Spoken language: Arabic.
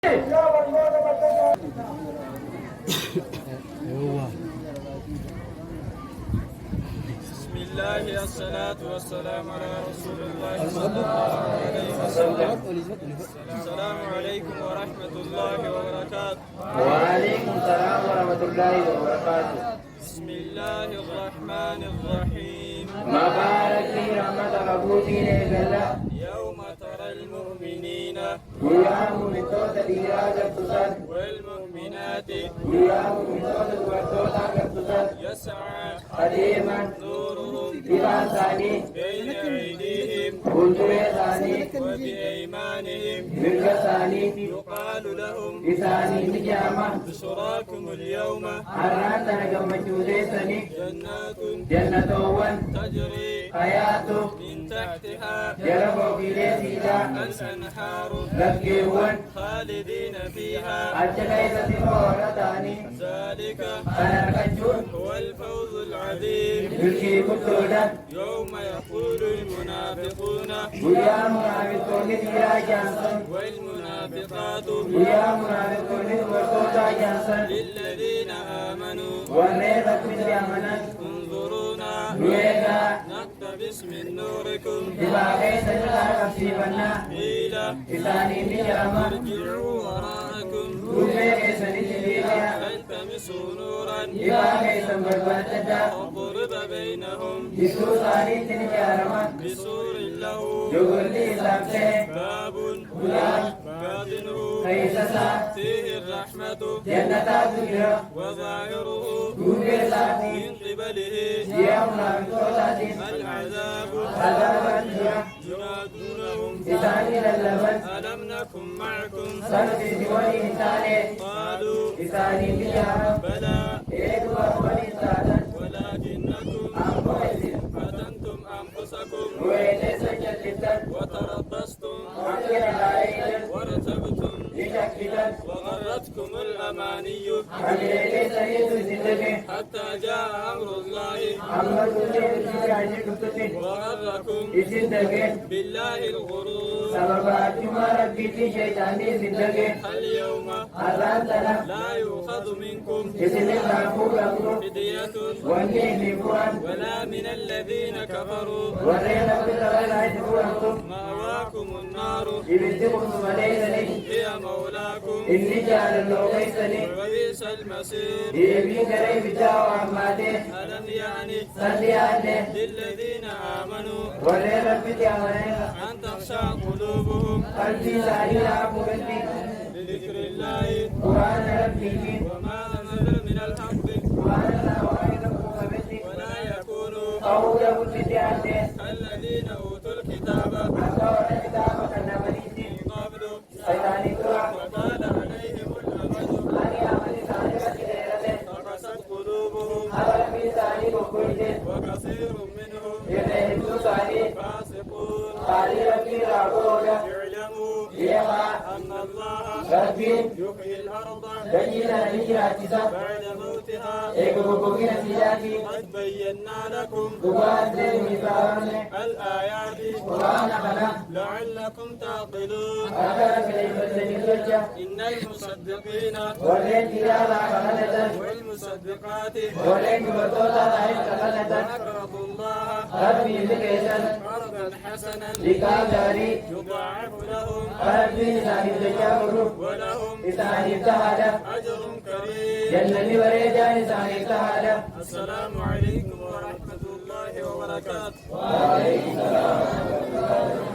بسم الله الصلاة والسلام على رسول الله صلى الله عليه وسلم. السلام عليكم ورحمة الله وبركاته. وعليكم السلام ورحمة الله وبركاته. بسم الله الرحمن الرحيم. مبارك في رحمة ربوتي لله. يوم ترى المؤمنين وياه من توت إرادة تصد والمؤمنات وياه من توت وتوتا تصد يسعى قديما نورهم إلى ثاني بين أيديهم كنتم ثاني وبأيمانهم من ثاني يقال لهم لثاني نجامة بشراكم اليوم أران تنجم مجوديسني جنات جنة ون تجري حياته من تحتها جربوا في ليسيدا الأنهار لكيون خالدين فيها أجليسة فورتاني ذلك أنا كجون هو الفوز العظيم. يلقي كتودا يوم يقول المنافقون ويا منافقون يا جانسون والمنافقات ويا منافقون وتوتا جانسون للذين آمنوا ونيرك من يمنا انظرونا ويدا نقتبس من نوركم دباغي سجلا كسيبنا قيل إساني نجرما ارجعوا وراءكم وفيك سنجليا فالتمسوا نورا دباغي سنبرباتدا وضرب بينهم يسوساني تنجارما بسور له يقولي سبسي باب غلام باطنه كيسسا فيه الرحمة جنتا تجرا وظاهره وفيساتي من قبله يا منافقون العذاب. عذاب الجرا ينادونهم إساني للبن ألم نكن معكم سنتي جواني إنساني قالوا إساني بيها بلى إيدو أخواني إنسانا ولكنكم أمويسي فتنتم أنفسكم ويليس جلتا وتربصتم أكيد العائلة وارتبتم لشكلا وغرتكم الأماني أميليس يدو زندگي حتى جاء أمر الله أمر كل يعني كتبتي وغركم زندگي بالله الغرور. سببات ما ربيتي شيطاني زندگي اليوم أرانتنا لا يؤخذ منكم إسلام رافوك أمرو فدية وني نبوان ولا من الذين كفروا ورينا بتغير عيدكو أمرو مأواكم النار يبدكم مليسني هي مولاكم إني جعل اللوغيسني وبئس المصير. يبي كري بتاو عماتي ألم يعني سندياني للذين آمنوا ورينا بتاوانينا أن تخشع قلوبهم قلبي سعيدا قلبي لذكر الله قرآن ربي وما نزل من الحق قرآن لا وعيدكم فبتي ولا يكونوا قول بتاواني الذين أوتوا الكتاب أكبر كتابك النبليتي من قبل سيداني كرا وطال عليهم الأمد أني أمني سعيدا كديرته فقست قلوبهم أولا في سعيد وكويته وكثير منهم يتهدو سعيد فاسقون. قال ربي رابولا اعلموا يما أن الله ربي يحيي الأرض دجينا نجراتيسا بعد موتها. إيكو بوكينا سيجاتي قد بينا لكم دبان دين ميزارني الآيات قرآن خنا لعلكم تعقلون. أكثر كلمة تجلجة إن المصدقين ولين تجارة خنة والمصدقات ولين بطوطة رأيت خنة أقرضوا الله ربي لكيسن قرضا حسنا لكاجاري يضاعف لهم ربي سعيد تجاور ولهم إساني تهادا أجر كريم. جنة وريجان إساني تهادا. السلام عليكم ورحمة الله وبركاته. وعليكم السلام ورحمة الله وبركاته.